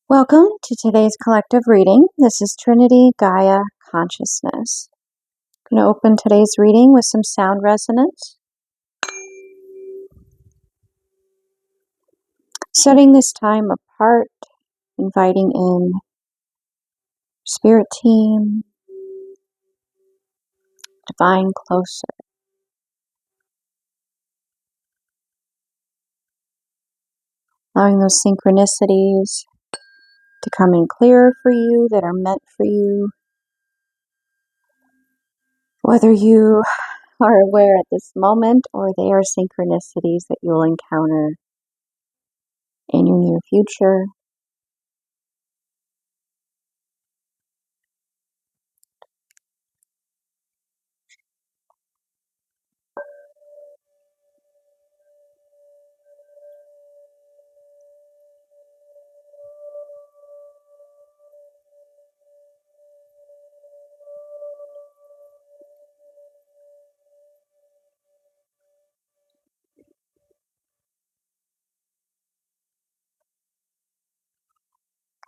Welcome to today's collective reading. This is Trinity Gaia Consciousness. I'm going to open today's reading with some sound resonance. Setting this time apart, inviting in spirit team, divine closer. Allowing those synchronicities to come in clearer for you, that are meant for you. Whether you are aware at this moment or they are synchronicities that you'll encounter in your near future.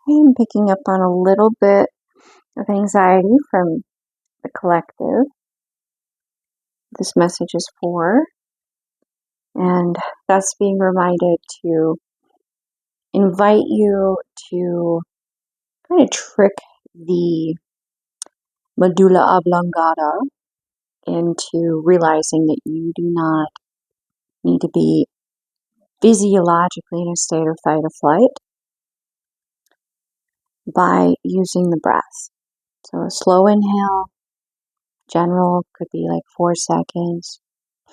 I am picking up on a little bit of anxiety from the collective. This message is for, and thus being reminded to invite you to kind of trick the medulla oblongata into realizing that you do not need to be physiologically in a state of fight or flight by using the breath. So a slow inhale, general, could be like 4 seconds,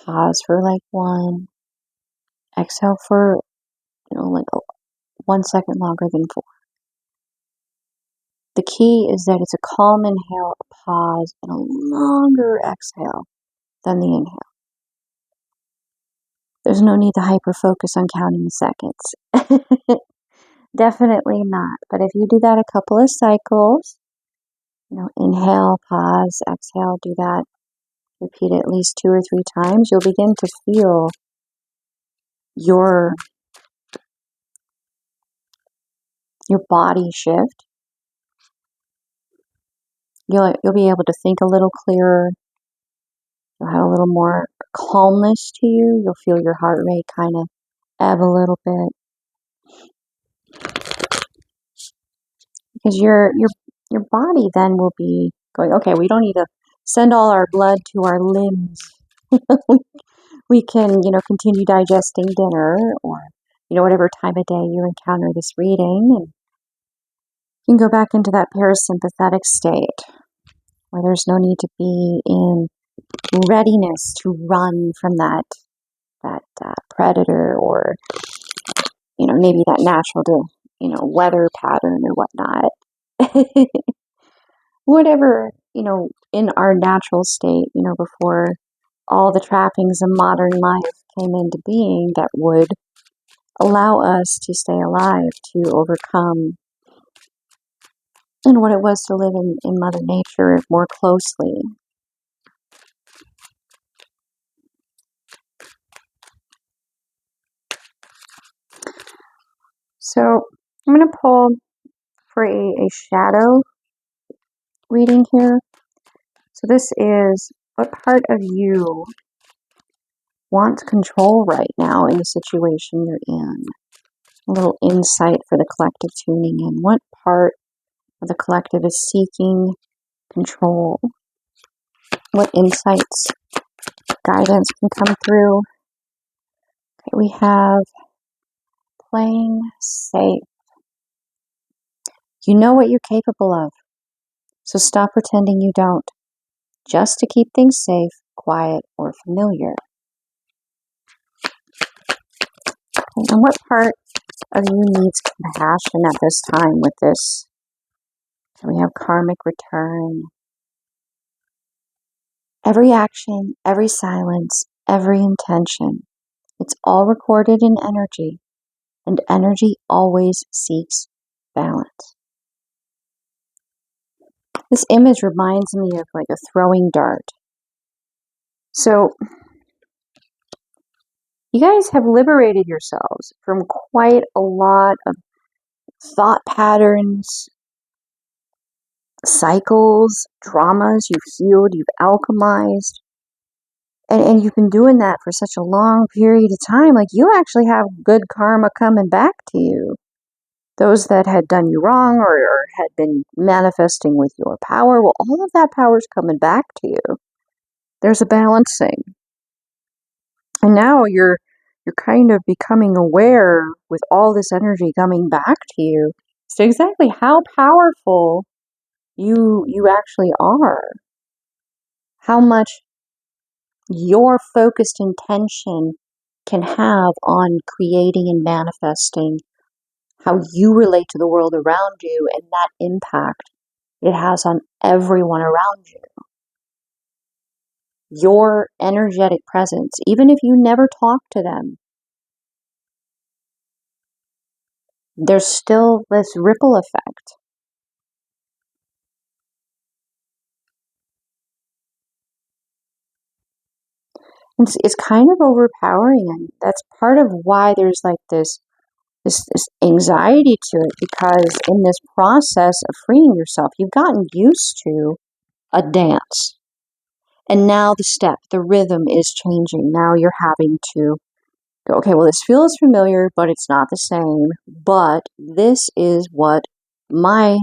pause for like 1, exhale for, like 1 second longer than 4. The key is that it's a calm inhale, a pause, and a longer exhale than the inhale. There's no need to hyper-focus on counting the seconds. Definitely not. But if you do that a couple of cycles, inhale, pause, exhale, do that. Repeat it at least 2 or 3 times. You'll begin to feel your body shift. You'll be able to think a little clearer. You'll have a little more calmness to you. You'll feel your heart rate kind of ebb a little bit. Because your body then will be going, okay, we don't need to send all our blood to our limbs. We can, continue digesting dinner or, whatever time of day you encounter this reading. And you can go back into that parasympathetic state where there's no need to be in readiness to run from that predator or, maybe that natural, weather pattern or whatnot. Whatever, in our natural state, before all the trappings of modern life came into being that would allow us to stay alive, to overcome, and what it was to live in Mother Nature more closely. So I'm going to pull for a shadow reading here. So this is what part of you wants control right now in the situation you're in. A little insight for the collective tuning in. What part of the collective is seeking control? What insights, guidance can come through? Okay, we have playing safe. You know what you're capable of, so stop pretending you don't, just to keep things safe, quiet, or familiar. Okay, and what part of you needs compassion at this time with this? So we have karmic return. Every action, every silence, every intention, it's all recorded in energy, and energy always seeks balance. This image reminds me of like a throwing dart. So you guys have liberated yourselves from quite a lot of thought patterns, cycles, dramas you've healed, you've alchemized. And you've been doing that for such a long period of time. Like, you actually have good karma coming back to you. Those that had done you wrong or had been manifesting with your power, well, all of that power is coming back to you. There's a balancing. And now you're kind of becoming aware with all this energy coming back to you. So exactly how powerful you actually are. How much your focused intention can have on creating and manifesting how you relate to the world around you and that impact it has on everyone around you. Your energetic presence, even if you never talk to them, there's still this ripple effect. It's kind of overpowering, and that's part of why there's like this anxiety to it, because in this process of freeing yourself, you've gotten used to a dance. And now the rhythm is changing. Now you're having to go, okay, well, this feels familiar, but it's not the same. But this is what my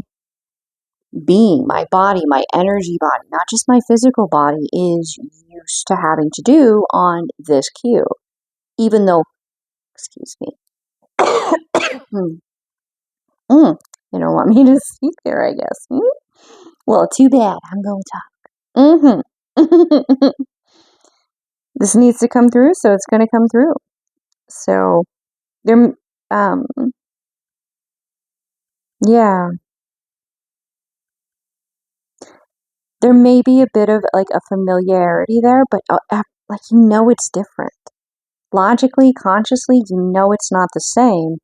being, my body, my energy body, not just my physical body, is used to having to do on this cue. Even though, excuse me, you don't want me to speak there, I guess. Well, too bad. I'm going to talk. This needs to come through, so it's going to come through. So, there, yeah, there may be a bit of like a familiarity there, but like, it's different. Logically, consciously, it's not the same,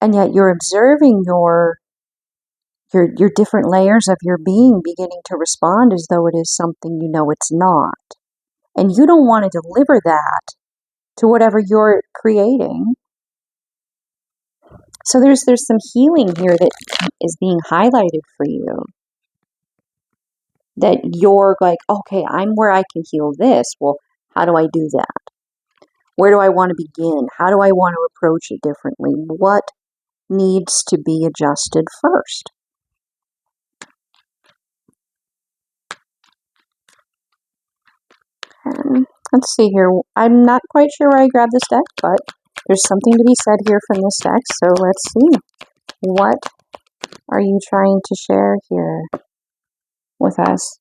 and yet you're observing your different layers of your being beginning to respond as though it is something it's not. And you don't want to deliver that to whatever you're creating. So there's some healing here that is being highlighted for you. That you're like, okay, I'm where I can heal this. Well, how do I do that? Where do I want to begin? How do I want to approach it differently? What needs to be adjusted first? Let's see here. I'm not quite sure where I grabbed this deck, but there's something to be said here from this deck. So let's see. What are you trying to share here with us,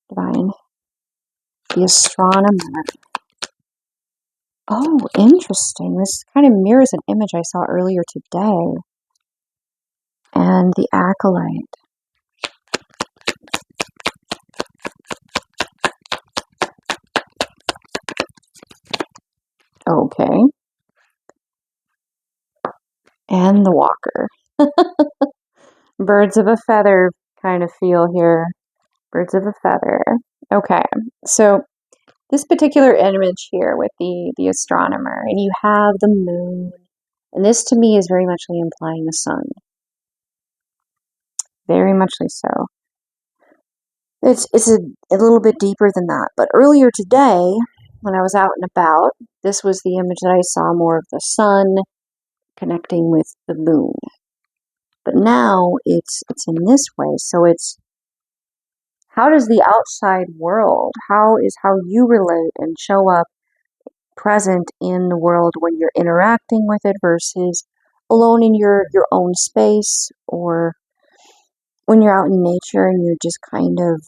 Divine? The Astronomer. Oh, interesting. This kind of mirrors an image I saw earlier today. And the Acolyte. Okay. And the Walker. Birds of a feather kind of feel here. Birds of a feather. Okay. So this particular image here with the Astronomer, and you have the moon, and this to me is very muchly implying the sun. Very muchly so. It's a little bit deeper than that, but earlier today, when I was out and about, this was the image that I saw, more of the sun connecting with the moon. But now it's in this way, so it's how does the outside world, how you relate and show up present in the world when you're interacting with it versus alone in your own space, or when you're out in nature and you're just kind of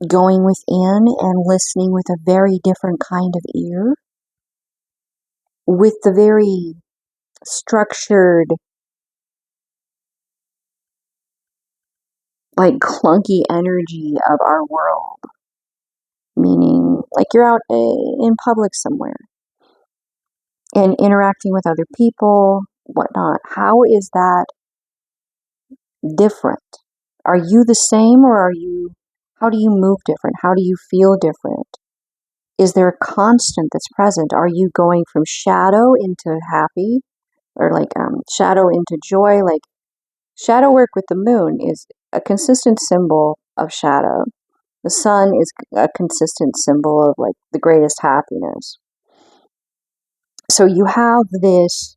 going within and listening with a very different kind of ear, with the very structured, like clunky energy of our world. Meaning, like you're out in public somewhere and interacting with other people, whatnot. How is that different? Are you the same, or how do you move different? How do you feel different? Is there a constant that's present? Are you going from shadow into happy, or like shadow into joy? Like, Shadow work with the moon is a consistent symbol of shadow. The sun is a consistent symbol of like the greatest happiness. So you have this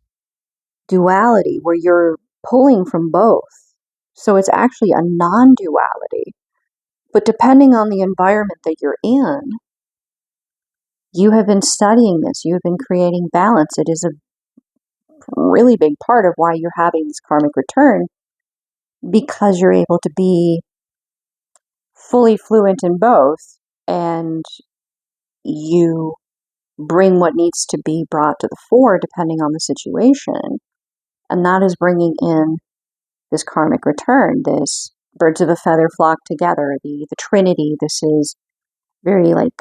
duality where you're pulling from both. So it's actually a non-duality. But depending on the environment that you're in, you have been studying this, you have been creating balance. It is a really big part of why you're having this karmic return, because you're able to be fully fluent in both, and you bring what needs to be brought to the fore depending on the situation. And that is bringing in this karmic return, this birds of a feather flock together, the Trinity. This is very like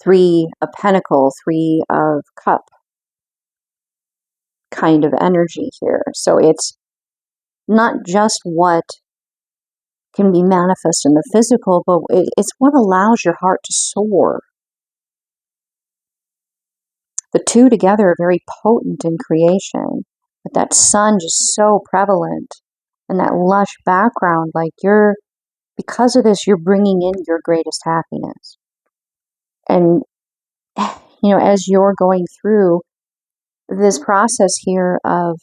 three of pentacle, three of cup kind of energy here. So it's not just what can be manifest in the physical, but it's what allows your heart to soar. The two together are very potent in creation, with that sun just so prevalent and that lush background. Like because of this, you're bringing in your greatest happiness. And, as you're going through this process here of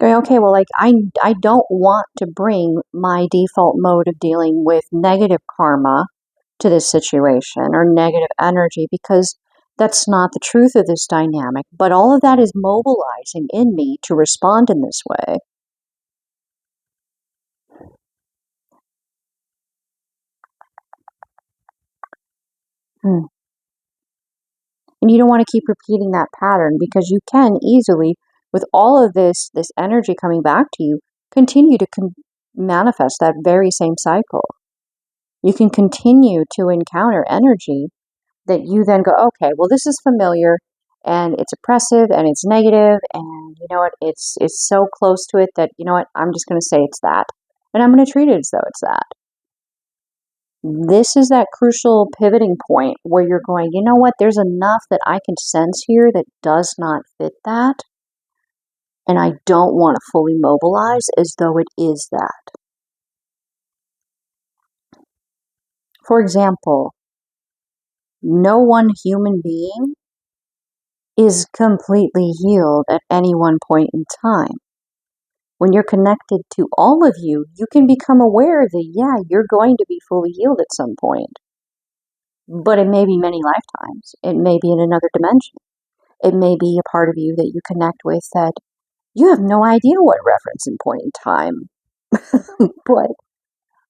going, okay, well, like I don't want to bring my default mode of dealing with negative karma to this situation or negative energy, because that's not the truth of this dynamic. But all of that is mobilizing in me to respond in this way. And you don't want to keep repeating that pattern, because you can easily, with all of this energy coming back to you, continue to manifest that very same cycle. You can continue to encounter energy that you then go, okay, well, this is familiar and it's oppressive and it's negative, and you know what, it's so close to it that, you know what, I'm just going to say it's that. And I'm going to treat it as though it's that. This is that crucial pivoting point where you're going, you know what, there's enough that I can sense here that does not fit that. And I don't want to fully mobilize as though it is that. For example, no one human being is completely healed at any one point in time. When you're connected to all of you, you can become aware that, yeah, you're going to be fully healed at some point. But it may be many lifetimes. It may be in another dimension. It may be a part of you that you connect with that you have no idea what reference and point in time.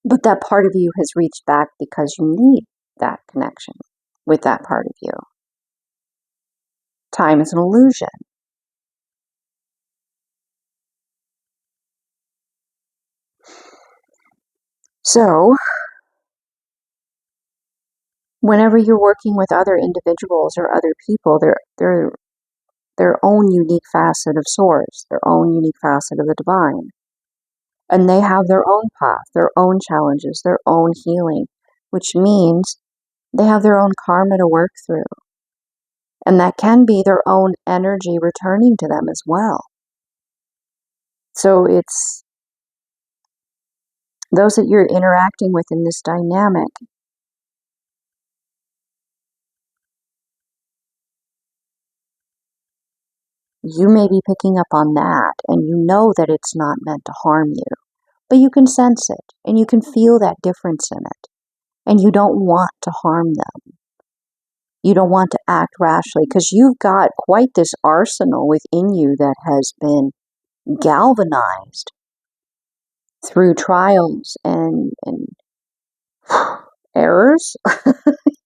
but that part of you has reached back because you need that connection with that part of you. Time is an illusion. So, whenever you're working with other individuals or other people, they're their own unique facet of source, their own unique facet of the divine. And they have their own path, their own challenges, their own healing, which means they have their own karma to work through. And that can be their own energy returning to them as well. So it's those that you're interacting with in this dynamic. You may be picking up on that, and you know that it's not meant to harm you, but you can sense it, and you can feel that difference in it, and you don't want to harm them. You don't want to act rashly, because you've got quite this arsenal within you that has been galvanized through trials and errors.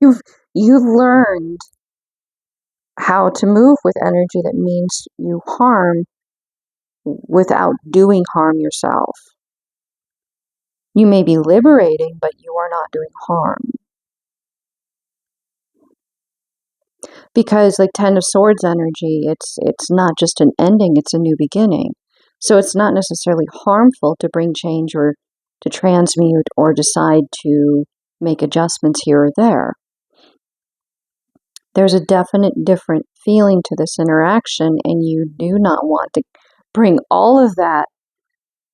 You've learned how to move with energy that means you harm without doing harm yourself. You may be liberating, but you are not doing harm. Because like Ten of Swords energy, it's not just an ending, it's a new beginning. So it's not necessarily harmful to bring change or to transmute or decide to make adjustments here or there. there's a definite different feeling to this interaction, and you do not want to bring all of that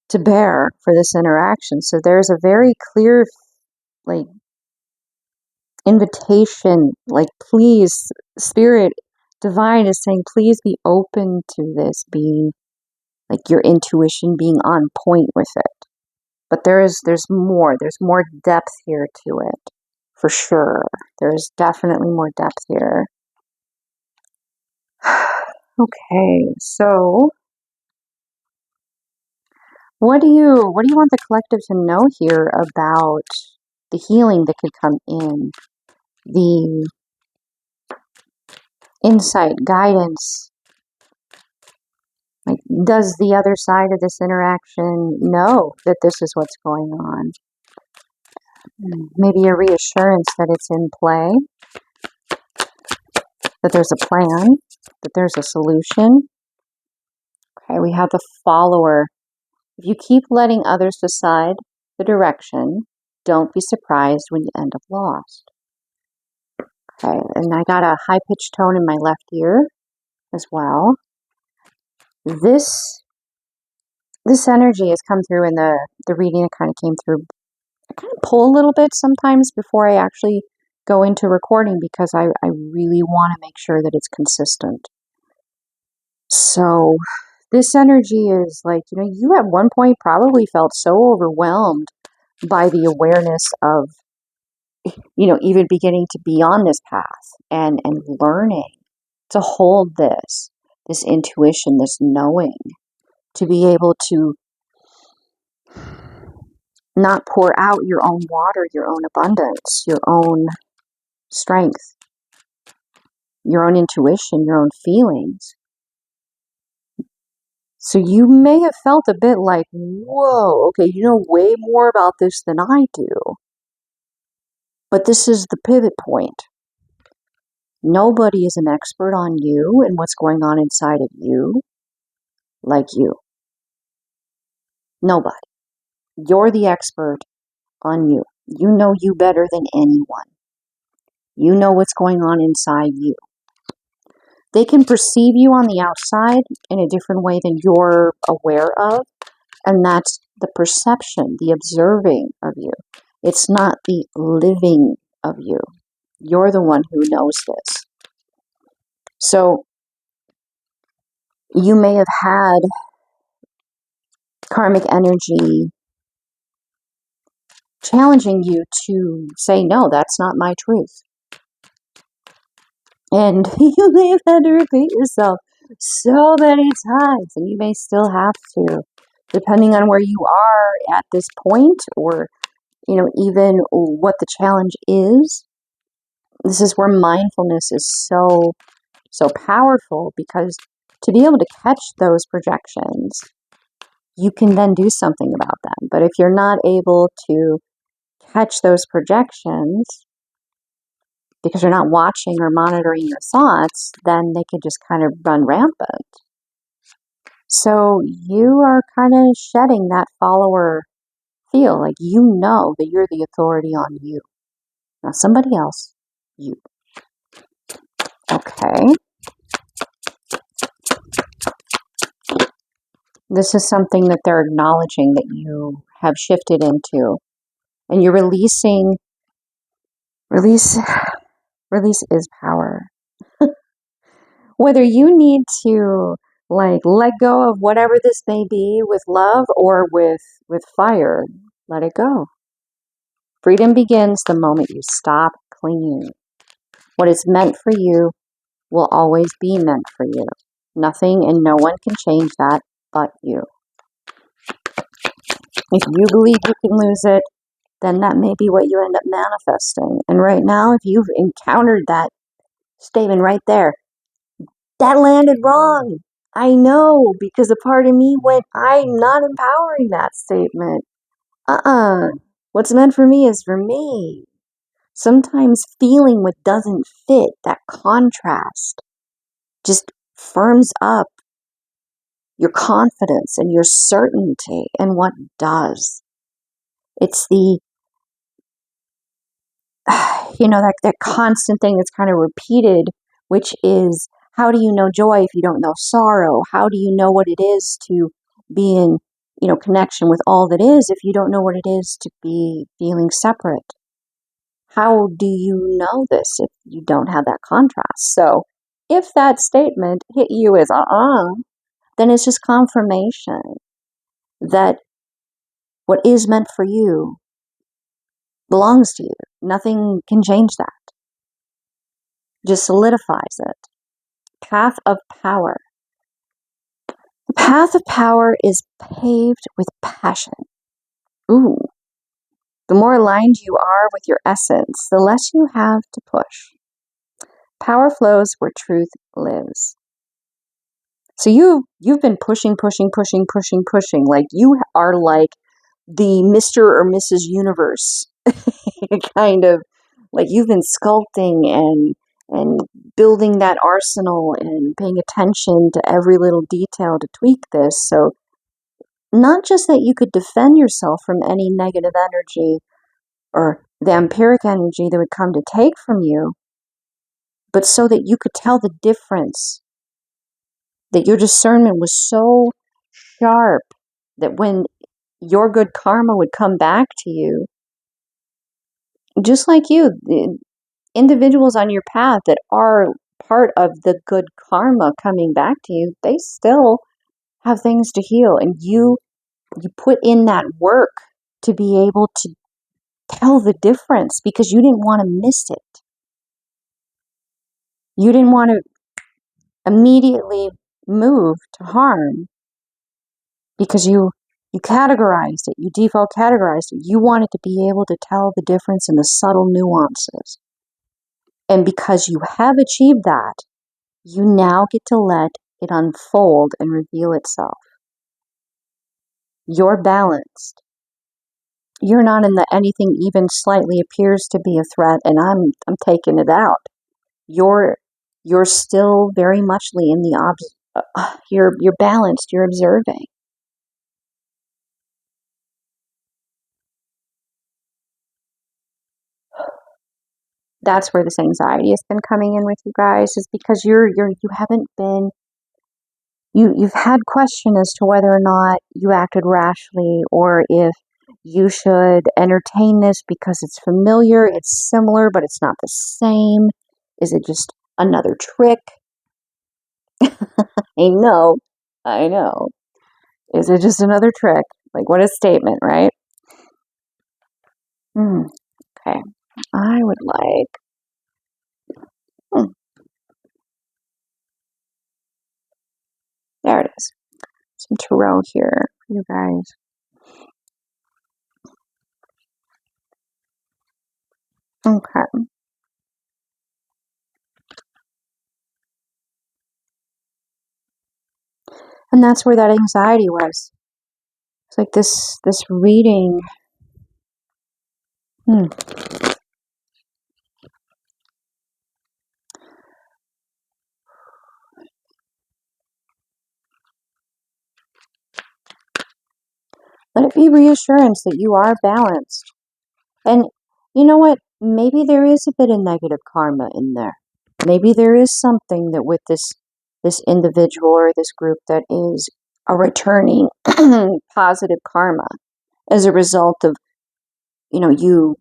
to bear for this interaction. So there's a very clear, like, invitation, like, please, Spirit Divine is saying, please be open to this being, like, your intuition being on point with it. But there's more depth here to it, for sure. There's definitely more depth here. Okay, so what do you want the collective to know here about the healing that could come in, the insight, guidance? Like, does the other side of this interaction know that this is what's going on? Maybe a reassurance that it's in play, that there's a plan, that there's a solution. Okay, we have the follower. If you keep letting others decide the direction, don't be surprised when you end up lost. Okay, and I got a high-pitched tone in my left ear as well. This energy has come through in the reading. It kind of came through. I kind of pull a little bit sometimes before I actually go into recording, because I really want to make sure that it's consistent. So this energy is like, you at one point probably felt so overwhelmed by the awareness of, even beginning to be on this path and learning to hold this intuition, this knowing, to be able to not pour out your own water, your own abundance, your own strength, your own intuition, your own feelings. So you may have felt a bit like, whoa, okay, you know way more about this than I do. But this is the pivot point. Nobody is an expert on you and what's going on inside of you like you. Nobody. You're the expert on you. You know you better than anyone. You know what's going on inside you. They can perceive you on the outside in a different way than you're aware of, and that's the perception, the observing of you. It's not the living of you. You're the one who knows this. So you may have had karmic energy challenging you to say, no, that's not my truth. And you may have had to repeat yourself so many times, and you may still have to, depending on where you are at this point, or, even what the challenge is. This is where mindfulness is so, so powerful, because to be able to catch those projections, you can then do something about them. But if you're not able to catch those projections, because you're not watching or monitoring your thoughts, then they can just kind of run rampant. So you are kind of shedding that follower feel, like you know that you're the authority on you. Not somebody else, you. Okay. This is something that they're acknowledging that you have shifted into. And you're releasing. Release is power. Whether you need to let go of whatever this may be with love or with fire, let it go. Freedom begins the moment you stop clinging. What is meant for you will always be meant for you. Nothing and no one can change that but you. If you believe you can lose it, then that may be what you end up manifesting. And right now, if you've encountered that statement right there, that landed wrong. I know, because a part of me went, I'm not empowering that statement. What's meant for me is for me. Sometimes feeling what doesn't fit, that contrast, just firms up your confidence and your certainty in what does. It's the, that constant thing that's kind of repeated, which is, how do you know joy if you don't know sorrow? How do you know what it is to be in, connection with all that is if you don't know what it is to be feeling separate? How do you know this if you don't have that contrast? So if that statement hit you as then it's just confirmation that what is meant for you belongs to you. Nothing can change that. Just solidifies it. Path of power. The path of power is paved with passion. Ooh. The more aligned you are with your essence, the less you have to push. Power flows where truth lives. So you've been pushing. Like you are like the Mr. or Mrs. Universe kind of, like you've been sculpting and building that arsenal and paying attention to every little detail to tweak this. So not just that you could defend yourself from any negative energy or vampiric energy that would come to take from you, but so that you could tell the difference, that your discernment was so sharp that when your good karma would come back to you, just like you, the individuals on your path that are part of the good karma coming back to you, they still have things to heal. And you put in that work to be able to tell the difference because you didn't want to miss it. You didn't want to immediately move to harm because you categorized it, you default categorized it. You wanted to be able to tell the difference in the subtle nuances. And because you have achieved that, you now get to let it unfold and reveal itself. You're balanced. You're not in the anything even slightly appears to be a threat and I'm taking it out. You're still very muchly in the you're balanced, you're observing. That's where this anxiety has been coming in with you guys, is because you haven't been, you've had question as to whether or not you acted rashly, or if you should entertain this because it's familiar, it's similar, but it's not the same. Is it just another trick? I know. Is it just another trick? Like, what a statement, right? Okay. I would like, there it is. Some tarot here for you guys. Okay. And that's where that anxiety was. It's like this reading. Let it be reassurance that you are balanced. And you know what? Maybe there is a bit of negative karma in there. Maybe there is something that with this individual or this group that is a returning positive karma as a result of, you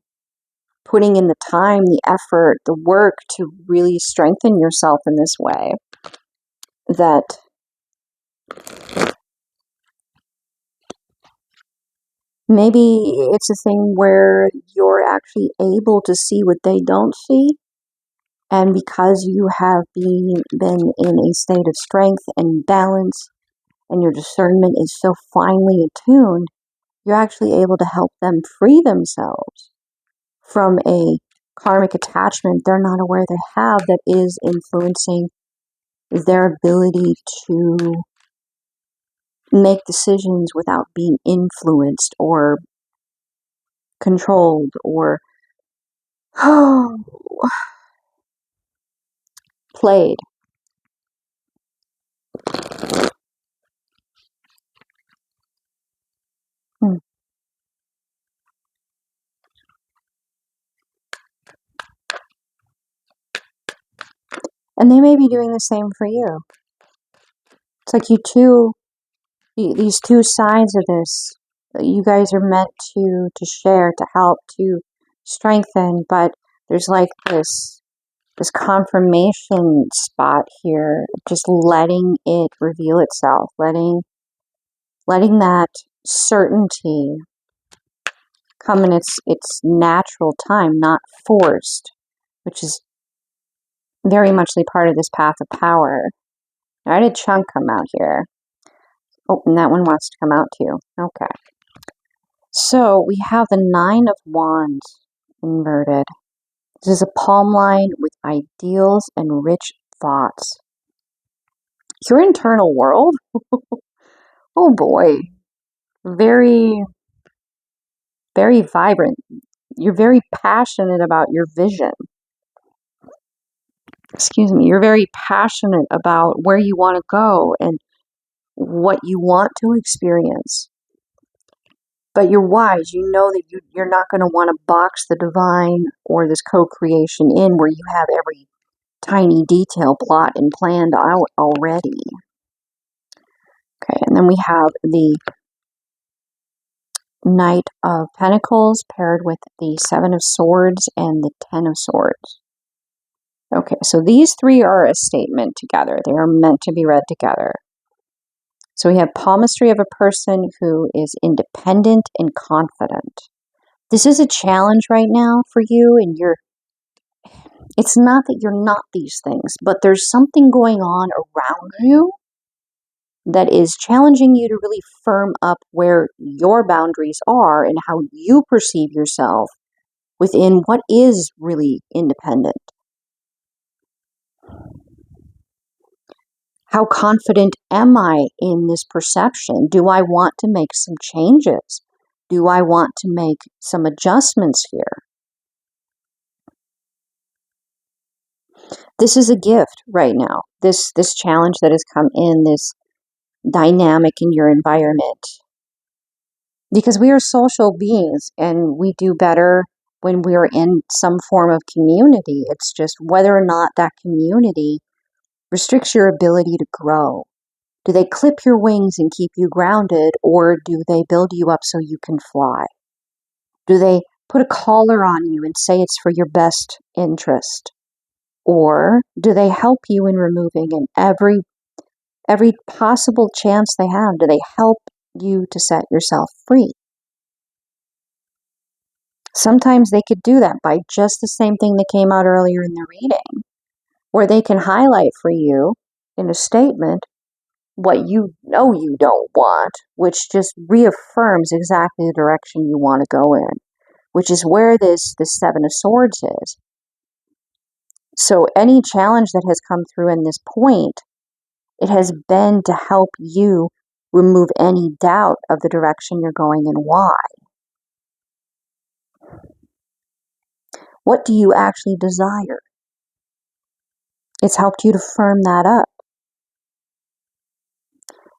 putting in the time, the effort, the work to really strengthen yourself in this way. That maybe it's a thing where you're actually able to see what they don't see. And because you have been in a state of strength and balance, and your discernment is so finely attuned, you're actually able to help them free themselves from a karmic attachment they're not aware they have, that is influencing their ability to make decisions without being influenced or controlled or played. And they may be doing the same for you. It's like these two sides of this, you guys are meant to share, to help, to strengthen, but there's like this confirmation spot here, just letting it reveal itself, letting that certainty come in its natural time, not forced, which is very muchly part of this path of power. I had a chunk come out here. Oh, and that one wants to come out too. Okay. So we have the Nine of Wands inverted. This is a palm line with ideals and rich thoughts. Your internal world? Oh boy. Very, very vibrant. You're very passionate about your vision. Excuse me. You're very passionate about where you want to go and what you want to experience. But you're wise. You know that you're not going to want to box the divine or this co-creation in where you have every tiny detail plot and planned out already. Okay, and then we have the Knight of Pentacles paired with the Seven of Swords and the Ten of Swords. Okay, so these three are a statement together. They are meant to be read together. So we have palmistry of a person who is independent and confident. This is a challenge right now for you, and it's not that you're not these things, but there's something going on around you that is challenging you to really firm up where your boundaries are and how you perceive yourself within what is really independent. How confident am I in this perception? Do I want to make some changes? Do I want to make some adjustments here? This is a gift right now. This challenge that has come in, this dynamic in your environment. Because we are social beings and we do better when we are in some form of community. It's just whether or not that community restricts your ability to grow. Do they clip your wings and keep you grounded, or do they build you up so you can fly? Do they put a collar on you and say it's for your best interest? Or do they help you in removing in every possible chance they have? Do they help you to set yourself free? Sometimes they could do that by just the same thing that came out earlier in the reading, where they can highlight for you in a statement what you know you don't want, which just reaffirms exactly the direction you want to go in, which is where this Seven of Swords is. So any challenge that has come through in this point, it has been to help you remove any doubt of the direction you're going and why. What do you actually desire? It's helped you to firm that up.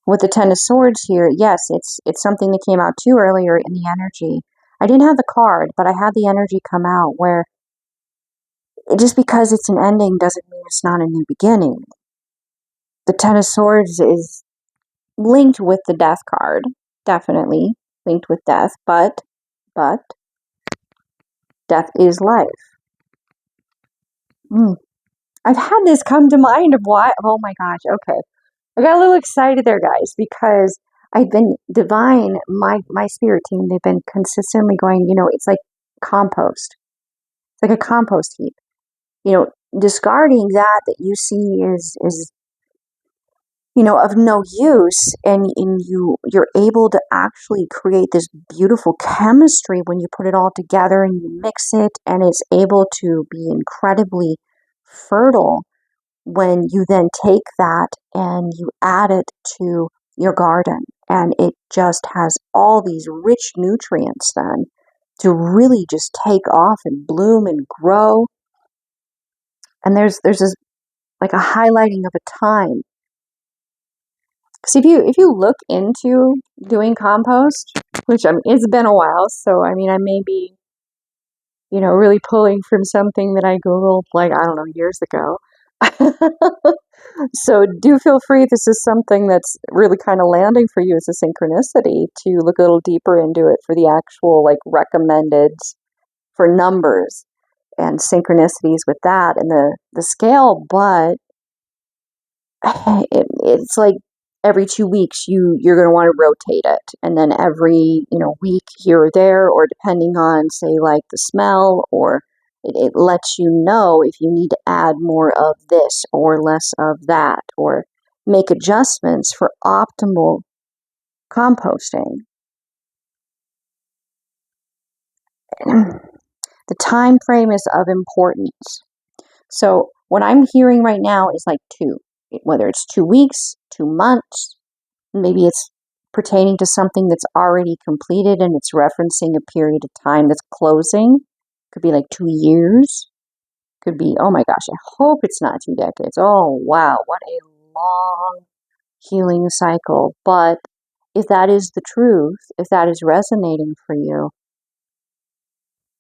With the Ten of Swords here, yes, it's something that came out too earlier in the energy. I didn't have the card, but I had the energy come out where just because it's an ending doesn't mean it's not a new beginning. The Ten of Swords is linked with the Death card, definitely linked with death, but death is life. I've had this come to mind of why. Oh my gosh, okay. I got a little excited there, guys, because I've been divine, my spirit team, they've been consistently going, it's like compost. It's like a compost heap. Discarding that you see is of no use, and you're able to actually create this beautiful chemistry when you put it all together and you mix it, and it's able to be incredibly fertile when you then take that and you add it to your garden, and it just has all these rich nutrients then to really just take off and bloom and grow. And there's this like a highlighting of a time. Because if you look into doing compost, which it's been a while, so I may be really pulling from something that I Googled, like, I don't know, years ago. So do feel free. This is something that's really kind of landing for you as a synchronicity to look a little deeper into it for the actual like recommended for numbers and synchronicities with that and the scale. But it's like every 2 weeks you're going to want to rotate it, and then every week here or there, or depending on say like the smell, or it lets you know if you need to add more of this or less of that, or make adjustments for optimal composting. The time frame is of importance. So what I'm hearing right now is like whether it's 2 weeks, 2 months, maybe it's pertaining to something that's already completed and it's referencing a period of time that's closing. Could be like 2 years. Could be, oh my gosh, I hope it's not 2 decades. Oh wow, what a long healing cycle. But if that is the truth, if that is resonating for you,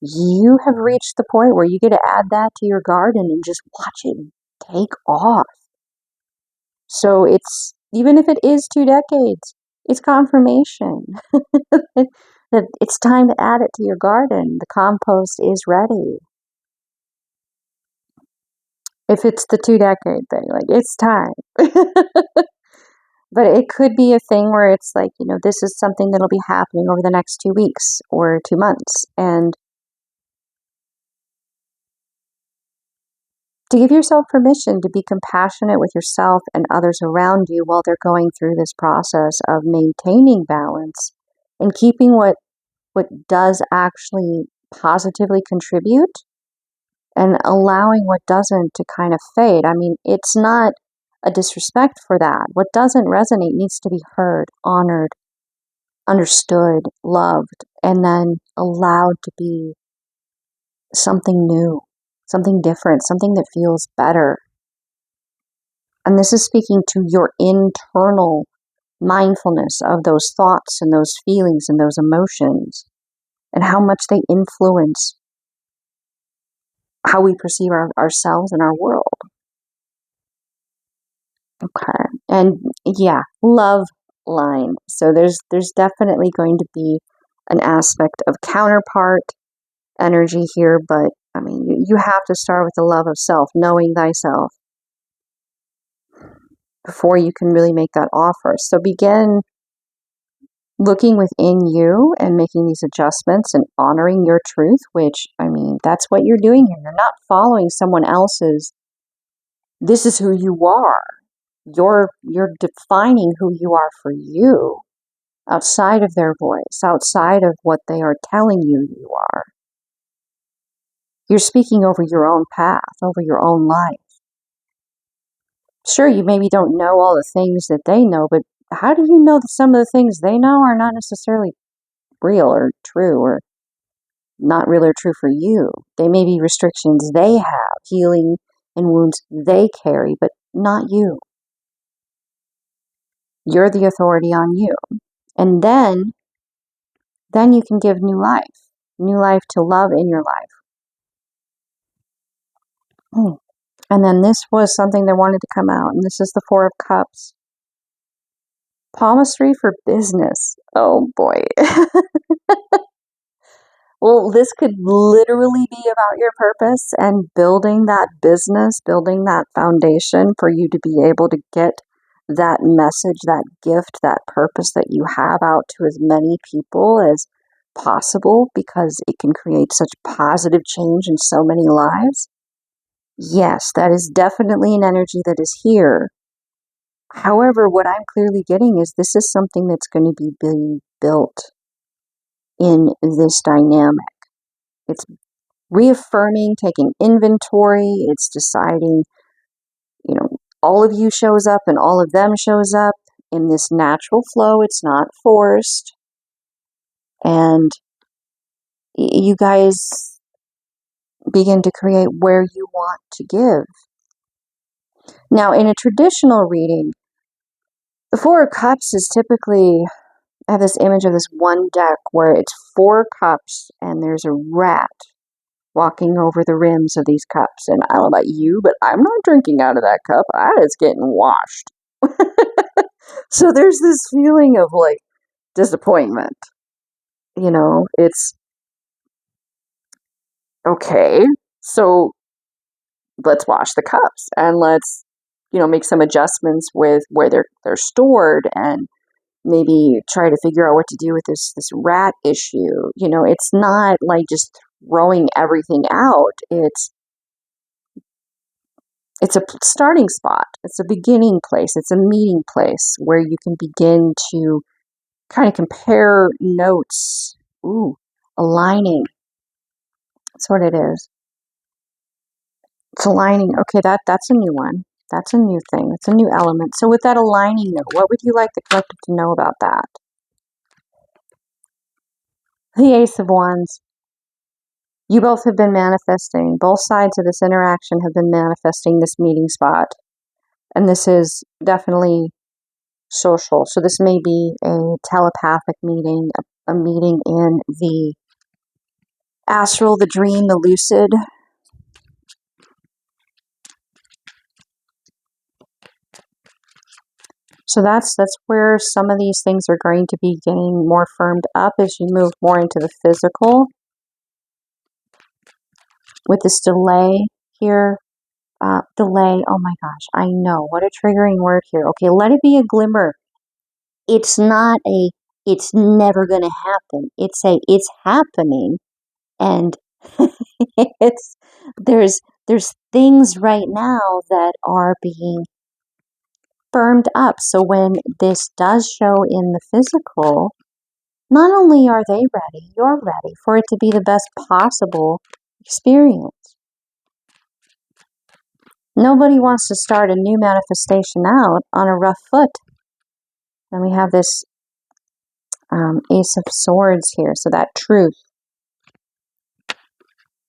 you have reached the point where you get to add that to your garden and just watch it take off. So it's, even if it is 2 decades, it's confirmation that it's time to add it to your garden. The compost is ready. If it's the 2 decade thing, like it's time. But it could be a thing where it's like, this is something that'll be happening over the next 2 weeks or 2 months. And to give yourself permission to be compassionate with yourself and others around you while they're going through this process of maintaining balance and keeping what does actually positively contribute and allowing what doesn't to kind of fade. I mean, it's not a disrespect for that. What doesn't resonate needs to be heard, honored, understood, loved, and then allowed to be something new, something different, something that feels better. And this is speaking to your internal mindfulness of those thoughts and those feelings and those emotions and how much they influence how we perceive ourselves and our world. Okay. And yeah, love line. So there's definitely going to be an aspect of counterpart energy here, but I mean, you have to start with the love of self, knowing thyself, before you can really make that offer. So begin looking within you and making these adjustments and honoring your truth, which, I mean, that's what you're doing here. You're not following someone else's, this is who you are. You're defining who you are for you, outside of their voice, outside of what they are telling you you are. You're speaking over your own path, over your own life. Sure, you maybe don't know all the things that they know, but how do you know that some of the things they know are not necessarily real or true, or not real or true for you? They may be restrictions they have, healing and wounds they carry, but not you. You're the authority on you. And then you can give new life to love in your life. And then this was something that wanted to come out, and this is the Four of Cups. Palmistry for business. Oh boy. Well, this could literally be about your purpose and building that business, building that foundation for you to be able to get that message, that gift, that purpose that you have out to as many people as possible, because it can create such positive change in so many lives. Yes, that is definitely an energy that is here. However, what I'm clearly getting is this is something that's going to be being built in this dynamic. It's reaffirming, taking inventory. It's deciding, all of you shows up and all of them shows up in this natural flow. It's not forced. And you guys begin to create where you want to give. Now, in a traditional reading, the Four of Cups is typically, I have this image of this one deck where it's 4 cups and there's a rat walking over the rims of these cups. And I don't know about you, but I'm not drinking out of that cup. That is getting washed. So there's this feeling of like disappointment. It's okay. So let's wash the cups and let's, make some adjustments with where they're stored, and maybe try to figure out what to do with this rat issue. It's not like just throwing everything out. It's a starting spot. It's a beginning place. It's a meeting place where you can begin to kind of compare notes. Ooh, aligning. That's what it is. It's aligning. Okay, that's a new one. That's a new thing. It's a new element. So with that aligning note, what would you like the collective to know about that? The Ace of Wands. You both have been manifesting. Both sides of this interaction have been manifesting this meeting spot. And this is definitely social. So this may be a telepathic meeting, a meeting in the astral, the dream, the lucid. So that's where some of these things are going to be getting more firmed up as you move more into the physical. With this delay here, delay, oh my gosh, I know, what a triggering word here. Okay, let it be a glimmer. It's not it's never going to happen. It's happening, and there's things right now that are being firmed up. So when this does show in the physical, not only are they ready, you're ready for it to be the best possible experience. Nobody wants to start a new manifestation out on a rough foot. And we have this Ace of Swords here, so that truth.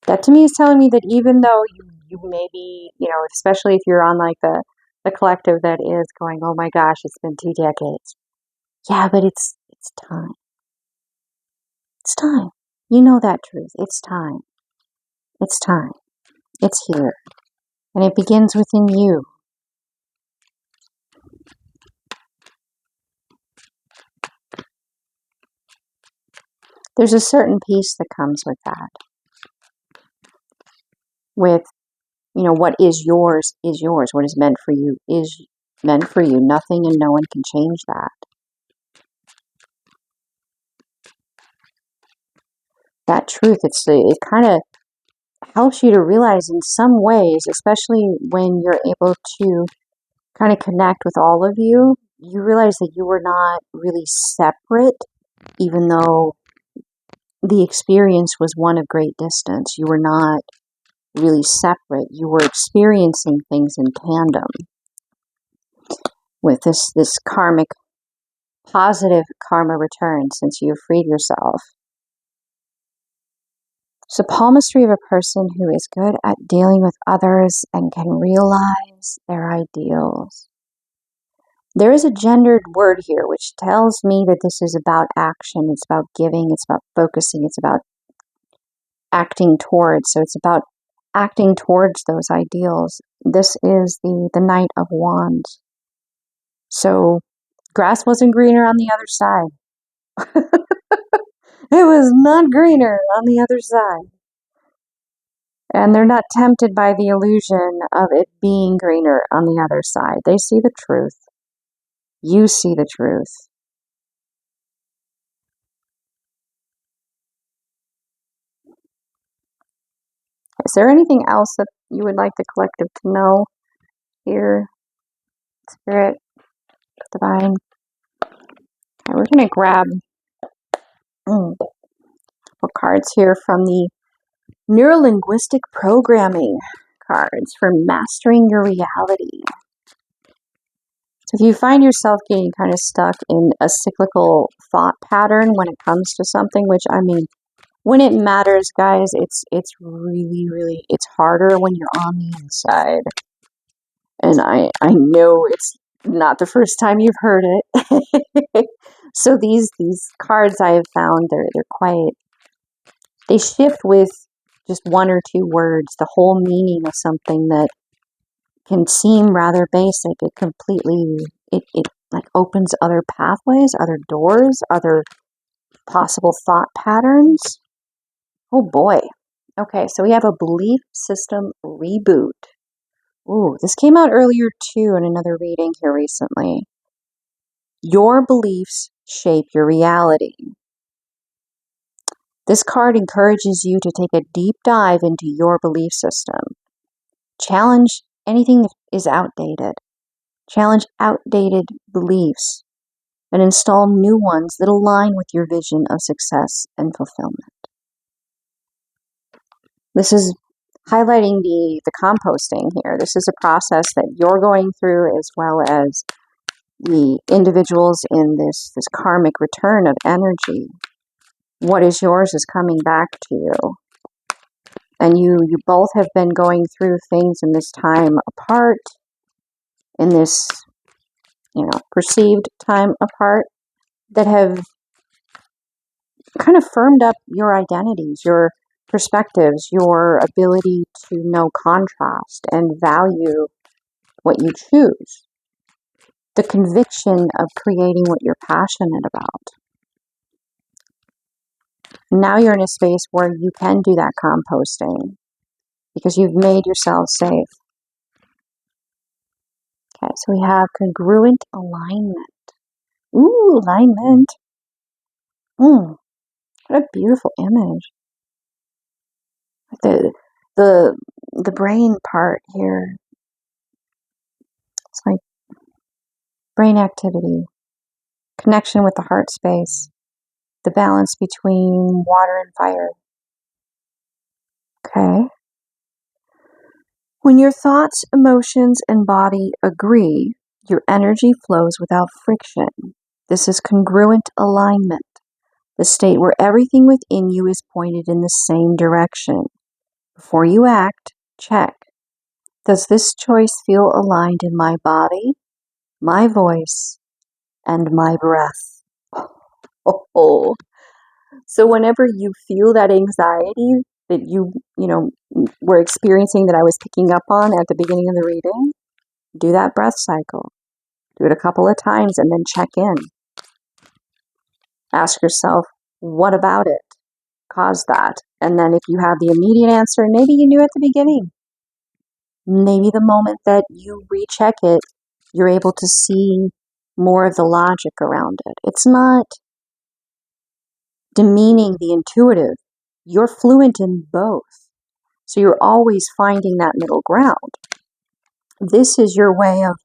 That to me is telling me that even though you may be, especially if you're on like the collective that is going, oh my gosh, it's been 2 decades. Yeah, but it's time. It's time. You know that truth. It's time. It's time. It's here. And it begins within you. There's a certain peace that comes with that. With, what is yours is yours. What is meant for you is meant for you. Nothing and no one can change that. That truth, it kind of helps you to realize in some ways, especially when you're able to kind of connect with all of you, you realize that you were not really separate, even though the experience was one of great distance. You were not really separate. You were experiencing things in tandem with this karmic, positive karma return since you've freed yourself. So palmistry of a person who is good at dealing with others and can realize their ideals. There is a gendered word here which tells me that this is about action, it's about giving, it's about focusing, it's about acting towards. So it's about acting towards those ideals. This is the Knight of Wands. So grass wasn't greener on the other side. It was not greener on the other side. And they're not tempted by the illusion of it being greener on the other side. They see the truth. You see the truth. Is there anything else that you would like the collective to know here? Spirit, Divine. Okay, we're going to grab cards here from the Neurolinguistic Programming cards for mastering your reality. So if you find yourself getting kind of stuck in a cyclical thought pattern when it comes to something, which I mean, when it matters, guys, it's really, really, it's harder when you're on the inside. And I know it's not the first time you've heard it. So these cards I have found, they're quite, they shift with just one or two words, the whole meaning of something that can seem rather basic. It completely, it like opens other pathways, other doors, other possible thought patterns. Oh boy. Okay, so we have a belief system reboot. Ooh, this came out earlier too in another reading here recently. Your beliefs shape your reality. This card encourages you to take a deep dive into your belief system. Challenge anything that is outdated. Challenge outdated beliefs and install new ones that align with your vision of success and fulfillment. This is highlighting the composting here. This is a process that you're going through, as well as the individuals in this karmic return of energy. What is yours is coming back to you. And you both have been going through things in this time apart, in this, perceived time apart, that have kind of firmed up your identities, your perspectives, your ability to know contrast and value what you choose. The conviction of creating what you're passionate about. Now you're in a space where you can do that composting because you've made yourself safe. Okay, so we have congruent alignment. Ooh, alignment. What a beautiful image. The brain part here. It's like brain activity, connection with the heart space, the balance between water and fire. Okay. When your thoughts, emotions, and body agree, your energy flows without friction. This is congruent alignment, the state where everything within you is pointed in the same direction. Before you act, check. Does this choice feel aligned in my body, my voice, and my breath? Oh. So whenever you feel that anxiety that you were experiencing, that I was picking up on at the beginning of the reading, do that breath cycle. Do it a couple of times and then check in. Ask yourself, what about it caused that? And then if you have the immediate answer, maybe you knew at the beginning, maybe the moment that you recheck it, you're able to see more of the logic around it. It's not demeaning the intuitive. You're fluent in both. So you're always finding that middle ground. This is your way of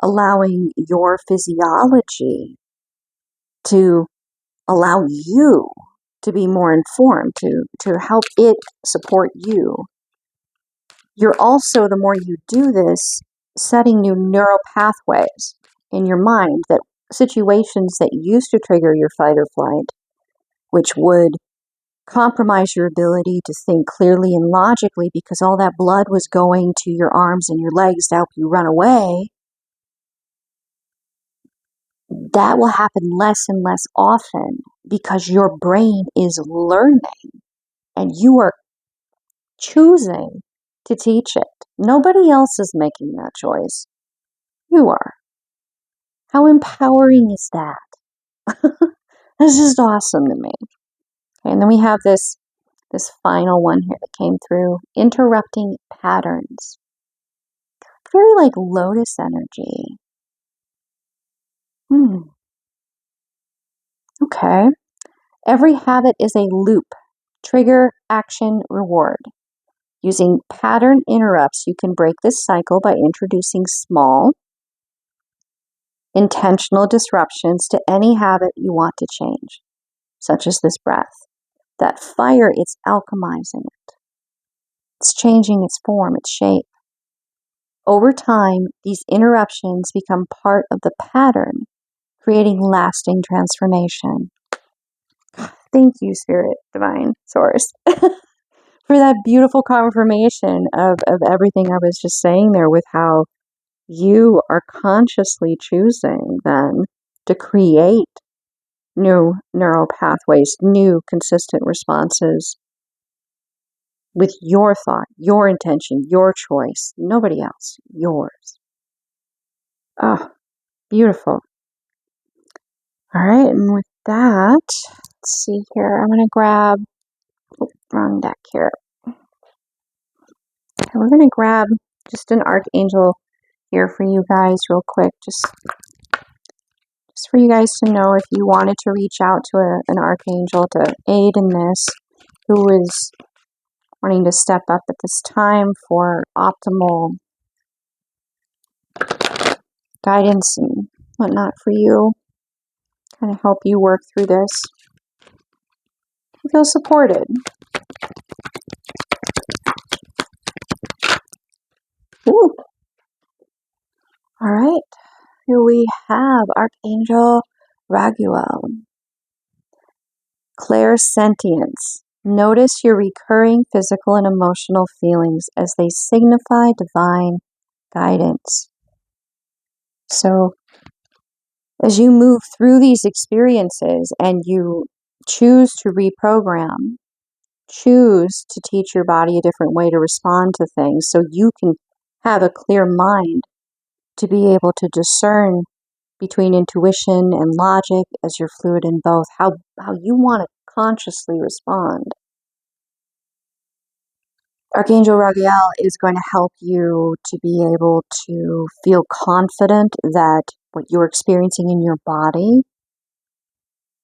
allowing your physiology to allow you to be more informed, to help it support you. You're also, the more you do this, setting new neural pathways in your mind, that situations that used to trigger your fight or flight, which would compromise your ability to think clearly and logically because all that blood was going to your arms and your legs to help you run away, that will happen less and less often because your brain is learning and you are choosing to teach it. Nobody else is making that choice. You are. How empowering is that? This is awesome to me. Okay, and then we have this final one here that came through. Interrupting patterns. Very like lotus energy. Okay. Every habit is a loop. Trigger, action, reward. Using pattern interrupts, you can break this cycle by introducing small, intentional disruptions to any habit you want to change, such as this breath. That fire, it's alchemizing it. It's changing its form, its shape. Over time, these interruptions become part of the pattern, creating lasting transformation. Thank you, Spirit, Divine, Source, for that beautiful confirmation of everything I was just saying there, with how you are consciously choosing then to create new neural pathways, new consistent responses with your thought, your intention, your choice, nobody else, yours. Oh, beautiful. All right, and with that, let's see here. I'm going to grab, wrong deck here. And we're going to grab just an archangel here for you guys real quick, just for you guys to know if you wanted to reach out to an archangel to aid in this, who is wanting to step up at this time for optimal guidance and whatnot for you, kind of help you work through this. You feel supported. Ooh. All right, here we have Archangel Raguel. Clairsentience. Notice your recurring physical and emotional feelings as they signify divine guidance. So, as you move through these experiences and you choose to reprogram, choose to teach your body a different way to respond to things so you can have a clear mind to be able to discern between intuition and logic as you're fluid in both, how you want to consciously respond. Archangel Raguel is going to help you to be able to feel confident that what you're experiencing in your body,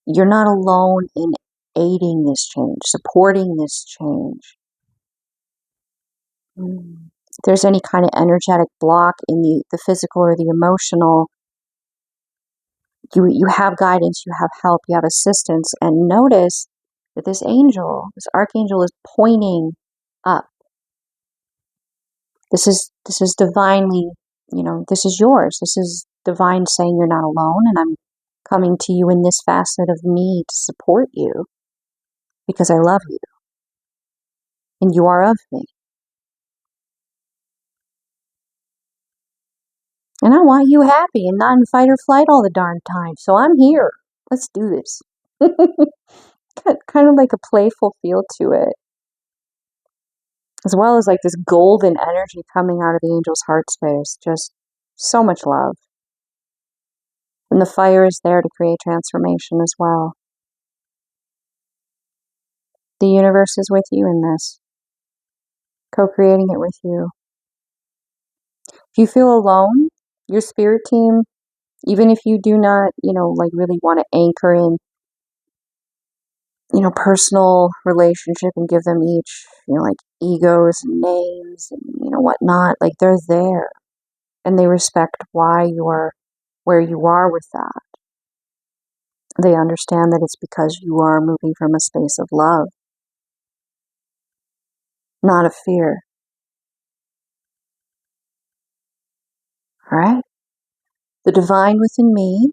you're not alone in aiding this change, supporting this change. If there's any kind of energetic block in the physical or the emotional, you have guidance, you have help, you have assistance, and notice that this archangel is pointing up. This is divinely, this is yours. This is divine saying you're not alone, and I'm coming to you in this facet of me to support you because I love you and you are of me. And I want you happy and not in fight or flight all the darn time. So I'm here. Let's do this. Kind of like a playful feel to it, as well as like this golden energy coming out of the angel's heart space. Just so much love. And the fire is there to create transformation as well. The universe is with you in this, co-creating it with you. If you feel alone, your spirit team, even if you do not, really want to anchor in, personal relationship and give them each, like egos and names and, whatnot, like they're there and they respect why you're where you are with that. They understand that it's because you are moving from a space of love, not of fear. All right? The divine within me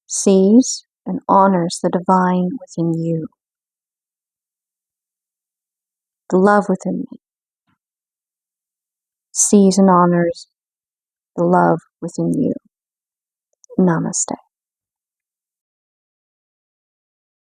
sees and honors the divine within you. The love within me sees and honors the love within you. Namaste.